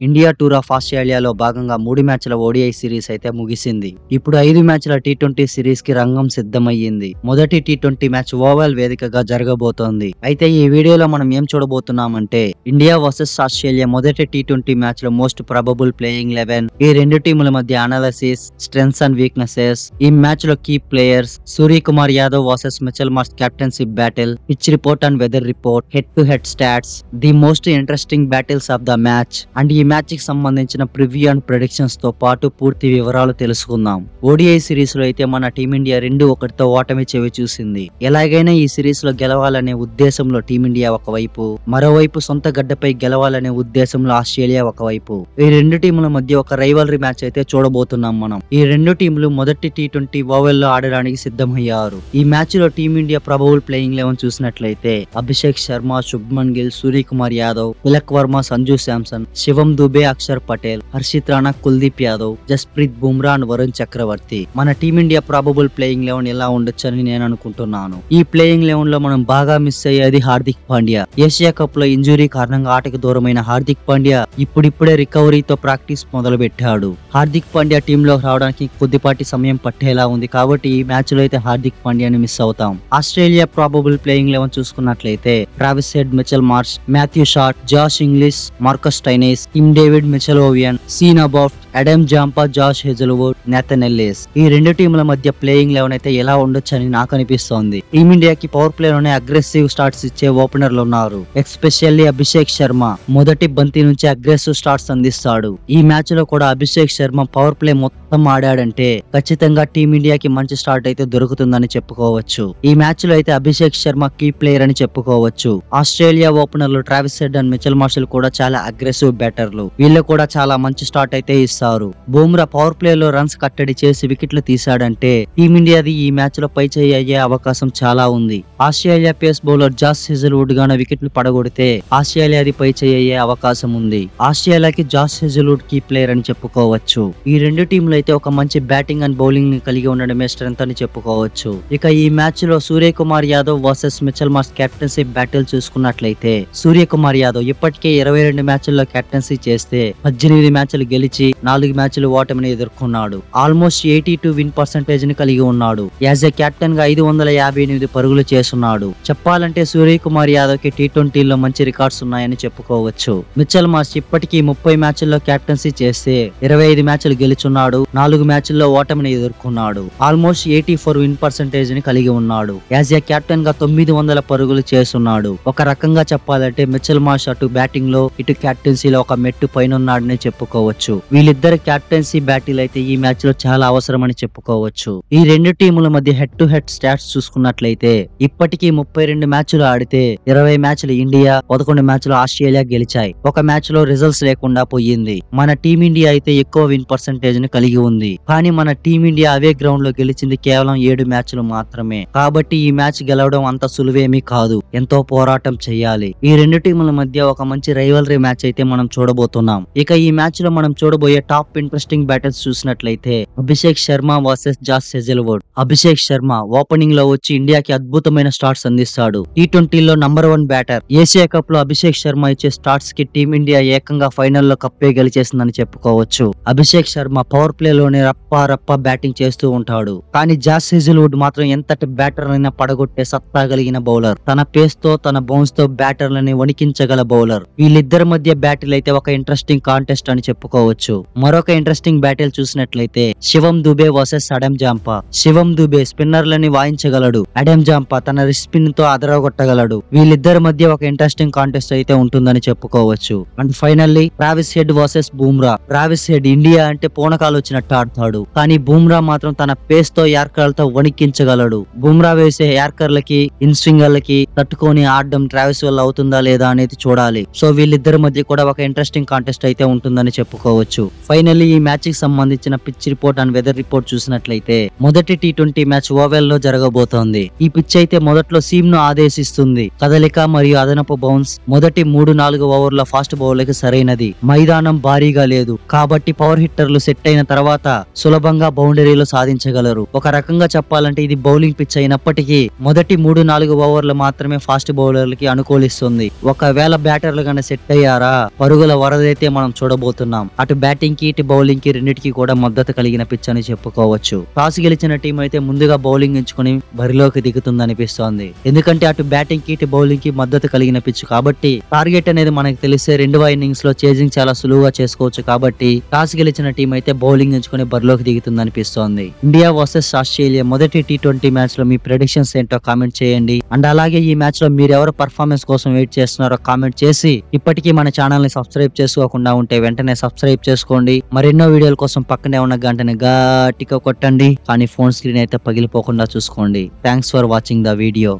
India tour of ఆస్ట్రేలియాలో భాగంగా 3 మ్యాచ్ల ఓడిఐ సిరీస్ అయితే ముగిసింది. ఇప్పుడు 5 మ్యాచ్ల టీ20 సిరీస్ కి రంగం సిద్ధమయ్యింది. మొదటి టీ20 మ్యాచ్ ఓవల్ వేదికగా జరగబోతోంది. అయితే ఈ వీడియోలో మనం ఏం చూడబోతున్నామంటే ఇండియా వర్సెస్ ఆస్ట్రేలియా మొదటి టీ20 మ్యాచ్ లో మోస్ట్ ప్రాబబుల్ ప్లేయింగ్ 11, ఈ రెండు టీముల మధ్య అనాలిసిస్, స్ట్రెంగ్త్స్ అండ్ వీక్నెసెస్, ఈ మ్యాచ్ లో key players, Suryakumar Yadav versus Mitchell Marsh captainship battle, pitch report and weather report, head to head stats, the most interesting battles of the match and ఈ match కి సంబంధించిన preview and predictions తో పాటు పూర్తి వివరాలు తెలుసుకుందాం. ఓడిఐ సిరీస్ లో అయితే మన టీమిండియా 2-1తో ఓటమి చెవి చూసింది. ఎలాగైనా ఈ సిరీస్ లో గెలవాలనే ఉద్దేశంలో టీమిండియా ఒకవైపు, మరోవైపు సొంత గడ్డపై గెలవాలనే ఉద్దేశంలో ఆస్ట్రేలియా ఒకవైపు. ఈ రెండు టీముల మధ్య ఒక రైవలరీ మ్యాచ్ అయితే చూడబోతున్నాం మనం. ఈ రెండు టీములు మొదటి టీ20 ఓవెల్ లో ఆడడానికి సిద్ధమయ్యారు. ఈ మ్యాచ్ లో టీమిండియా ప్రాబబుల్ ప్లేయింగ్ 11 చూసినట్లయితే అభిషేక్ శర్మ, శుభ్మన్ గిల్, సూర్యకుమార్ యాదవ్, తిలక్ వర్మ, సంజు శాంసన్, శివం దుబే, అక్షర్ పటేల్, హర్షిత్ రాణా, కుల్దీప్ యాదవ్, జస్ప్రీత్ బుమ్రా అండ్ వరుణ్ చక్రవర్తి. మన టీమిండియా ప్రాబబుల్ ప్లేయింగ్ 11 ఎలా ఉండొచ్చని నేను అనుకుంటున్నాను. ఈ ప్లేయింగ్ 11 లో మనం బాగా మిస్ అయ్యేది హార్దిక్ పాండ్యా. ఏషియా కప్ లో ఇంజురీ కారణంగా ఆటకు దూరమైన హార్దిక్ పాండ్యా ఇప్పుడిప్పుడే రికవరీతో ప్రాక్టీస్ మొదలు పెట్టాడు. హార్దిక్ పాండ్యా టీంలో రావడానికి కొద్దిపాటి సమయం పట్టేలా ఉంది కాబట్టి ఈ మ్యాచ్ లో అయితే హార్దిక్ పాండ్యాని మిస్ అవుతాం. ఆస్ట్రేలియా ప్రాబబుల్ ప్లేయింగ్ 11 చూసుకున్నట్లయితే Travis Head, Mitchell Marsh, Matthew Short, Josh Inglis, Marcus Stoinis, Tim David, Mitchell Owen, Sean Abbott, Adam Zampa, Josh Hazlewood, Nathan Ellis. ఈ రెండు టీముల మధ్య ప్లేయింగ్ 11 అయితే ఎలా ఉండొచ్చని నాకు అనిపిస్తోంది. టీమిండియాకి పవర్ ప్లే లోనే అగ్రెసివ్ స్టార్ట్స్ ఇచ్చే ఓపెనర్లు ఉన్నారు. ఎస్పెషల్లీ అభిషేక్ శర్మ మొదటి బంతి నుంచి అగ్రెసివ్ స్టార్ట్స్ అందిస్తాడు. ఈ మ్యాచ్ లో కూడా అభిషేక్ శర్మ పవర్ ప్లే మొత్తం ఆడాడంటే ఖచ్చితంగా టీమిండియాకి మంచి స్టార్ట్ అయితే దొరుకుతుందని చెప్పుకోవచ్చు. ఈ మ్యాచ్ లో అయితే అభిషేక్ శర్మ కీ ప్లేయర్ అని చెప్పుకోవచ్చు. ఆస్ట్రేలియా ఓపెనర్లు Travis Head and Mitchell Marshal కూడా చాలా అగ్రెసివ్ బ్యాటర్లు. వీళ్ళు కూడా చాలా మంచి స్టార్ట్ అయితే ఇస్తారు. బుమ్రా పవర్ ప్లే లో రన్స్ కట్టడి చేసి వికెట్లు తీశాడంటే టీమిండియాది ఈ మ్యాచ్ లో పై చేయి అయ్యే అవకాశం చాలా ఉంది. Australia pace bowler Josh Hazlewood గాన వికెట్లు పడగొడితే ఆస్ట్రేలియాది పై చేయి అయ్యే అవకాశం ఉంది. ఆస్ట్రేలియాకి జాష్ హెజల్వుడ్ కీ ప్లేయర్ అని చెప్పుకోవచ్చు. ఈ రెండు టీంలు అయితే ఒక మంచి బ్యాటింగ్ అండ్ బౌలింగ్ ని కలిగి ఉండడమే స్ట్రెంత్ అని చెప్పుకోవచ్చు. ఇక ఈ మ్యాచ్ లో Suryakumar Yadav versus Mitchell Marsh captaincy battle చూసుకున్నట్లయితే సూర్యకుమార్ యాదవ్ ఇప్పటికే 22 మ్యాచ్ల్లో కెప్టెన్సీ చేస్తే 18 మ్యాచ్లు గెలిచి 4 మ్యాచ్లు ఓటమిని ఎదుర్కొన్నాడు. ఆల్మోస్ట్ 82 విన్ పర్సెంటేజ్ ని కలిగి ఉన్నాడు. యాజ్ ఎ కెప్టెన్ గా 558 పరుగులు చేస్తున్నాడు. చెప్పాలంటే సూర్యకుమార్ యాదవ్ కి టీ20లో మంచి రికార్డ్స్ ఉన్నాయని చెప్పుకోవచ్చు. మిచెల్ మార్ష్ ఇప్పటికీ 30 మ్యాచ్ల్లో కెప్టెన్సీ చేస్తే 25 మ్యాచ్లు గెలుచున్నాడు. 4 మ్యాచ్ల్లో ఓటమిని ఎదుర్కొన్నాడు. ఆల్మోస్ట్ 84 విన్ పర్సెంటేజ్ ని కలిగి ఉన్నాడు. యాజ్ ఎ కెప్టెన్ గా 900 పరుగులు చేస్తున్నాడు. ఒక రకంగా చెప్పాలంటే మిచెల్ మార్ష్ అటు బ్యాటింగ్ లో ఇటు కెప్టెన్సీలో ఒక మెట్టు పైన ఉన్నాడని చెప్పుకోవచ్చు. వీళ్ళిద్దరు కెప్టెన్సీ బ్యాటిల్ అయితే ఈ మ్యాచ్ లో చాలా అవసరమని చెప్పుకోవచ్చు. ఈ రెండు టీముల మధ్య హెడ్ టు హెడ్ స్టాట్స్ చూసుకున్నట్లయితే ఇప్పటికీ 32 మ్యాచ్లు ఆడితే 20 మ్యాచ్లు ఇండియా, 11 మ్యాచ్లు ఆస్ట్రేలియా గెలిచాయి. ఒక మ్యాచ్ లో రిజల్ట్స్ లేకుండా పోయింది. మన టీమిండియా అయితే ఎక్కువ విన్ పర్సెంటేజ్ ని కలిగి ఉంది. కానీ మన టీమిండియా అవే గ్రౌండ్ లో గెలిచింది కేవలం 7 మ్యాచ్లు మాత్రమే. కాబట్టి ఈ మ్యాచ్ గెలవడం అంత సులువేమీ కాదు. ఎంతో పోరాటం చేయాలి. ఈ రెండు టీముల మధ్య ఒక మంచి రైవలరీ మ్యాచ్ అయితే మనం చూడబోతున్నాం. ఇక ఈ మ్యాచ్ లో మనం చూడబోయే టాప్ ఇంట్రెస్టింగ్ బ్యాటిల్స్ చూసినట్లయితే Abhishek Sharma versus Josh Hazlewood. Abhishek Sharma opening లో వచ్చి ఇండియాకి అద్భుతమైన స్టార్ట్స్ అందిస్తాడు. టీ20లో నంబర్ 1 బ్యాటర్. ఏషియా కప్ లో అభిషేక్ శర్మ ఇచ్చే స్టార్ట్స్ కి టీమిండియా ఏకంగా ఫైనల్లో కప్పే గెలిచేసిందని చెప్పుకోవచ్చు. అభిషేక్ శర్మ పవర్ ప్లే లోనే రప్ప బ్యాటింగ్ చేస్తూ ఉంటాడు. కానీ జాష్ హెజల్వుడ్ మాత్రం ఎంతటి బ్యాటర్ అయినా పడగొట్టే సత్తా కలిగిన బౌలర్. తన పేస్ తో తన బౌన్స్ తో బ్యాటర్లని వణికించగల బౌలర్. వీళ్ళిద్దరి మధ్య బ్యాటిల్ అయితే ఒక ఇంట్రెస్టింగ్ కాంటెస్ట్ అని చెప్పుకోవచ్చు. మరొక ఇంట్రెస్టింగ్ బ్యాటిల్ చూసినట్లయితే శివం దుబే వర్సెస్ అడమ్ జాంపా. శివం దుబే స్పిన్నర్లని వాయించగలడు. అడమ్ జాంపా తన రిస్ట్ స్పిన్ తో అదరగొట్టగలడు. వీళ్ళిద్దరి మధ్య ఒక ఇంట్రెస్టింగ్ కాంటెస్ట్ అయితే ఉంటుందని చెప్పుకోవచ్చు. And finally Travis head versus Bumrah. Travis head India అంటే పూనకాలు వచ్చినట్టు ఆడతాడు. కానీ బుమ్రా మాత్రం తన పేస్ తో యార్కర్లతో వణికించగలడు. బుమ్రా వేసే యార్కర్లకి, ఇన్ స్వింగర్లకి తట్టుకొని ఆడడం ట్రావిస్ వల్ల అవుతుందా లేదా అనేది చూడాలి. సో వీళ్ళిద్దరి మధ్య కూడా ఒక ఇంట్రెస్టింగ్ కాంటెస్ట్ అయితే ఉంటుందని చెప్పుకోవచ్చు. ఫైనల్లీ ఈ మ్యాచ్ కి సంబంధించిన pitch report and weather report చూసినట్లయితే మొదటి టీ20 మ్యాచ్ ఓవెల్ లో జరగబోతోంది. ఈ పిచ్ అయితే మొదట్లో సీమ్ ను ఆదేశిస్తుంది. కదలిక మరియు అదనపు బౌన్స్ మొదటి 3-4 ఓవర్ల ఫాస్ట్ బౌలర్కి సరైనది. మైదానం భారీగా లేదు కాబట్టి పవర్ హిట్టర్లు సెట్ అయిన తర్వాత సులభంగా బౌండరీలు సాధించగలరు. ఒక రకంగా చెప్పాలంటే ఇది బౌలింగ్ పిచ్ అయినప్పటికీ మొదటి 3-4 ఓవర్లు మాత్రమే ఫాస్ట్ బౌలర్లకి అనుకూలిస్తుంది. ఒకవేళ బ్యాటర్లు కన్నా సెట్ అయ్యారా పరుగుల వరదైతే మనం చూడబోతున్నాం. అటు బ్యాటింగ్ కి ఇటు బౌలింగ్ కి రెండింటికి కూడా మద్దతు కలిగిన పిచ్ అని చెప్పుకోవచ్చు. టాస్ గెలిచిన టీం అయితే ముందుగా బౌలింగ్ ఎంచుకుని బరిలోకి దిగుతుంది అనిపిస్తోంది. ఎందుకంటే అటు బ్యాటింగ్ కి ఇటు బౌలింగ్ కి మద్దతు కలిగిన పిచ్ కాబట్టి టార్గెట్ అనేది మనకు తెలిసే రెండవ ఇన్నింగ్స్ లో చేజింగ్ చాలా సులువుగా చేసుకోవచ్చు. కాబట్టి టాస్ గెలిచిన టీం అయితే బౌలింగ్ ఎంచుకుని బరిలోకి దిగుతుంది అనిపిస్తోంది. ఇండియా వర్సెస్ ఆస్ట్రేలియా మొదటి టీ20 మ్యాచ్ లో మీ ప్రెడిక్షన్స్ ఏంటో కామెంట్ చేయండి. అండ్ అలాగే ఈ మ్యాచ్ లో మీరు ఎవరు పర్ఫార్మెన్స్ కోసం వెయిట్ చేస్తున్నారో కామెంట్ చేసి ఇప్పటికీ మన ఛానల్ ని సబ్స్క్రైబ్ చేసుకోకుండా ఉంటే వెంటనే సబ్స్క్రైబ్ చేసుకోండి. మరెన్నో వీడియోల కోసం పక్కనే ఉన్న గంటని గట్టిగా కొట్టండి. కానీ ఫోన్ స్క్రీన్ అయితే పగిలిపోకుండా చూసుకోండి. Thanks for watching the video.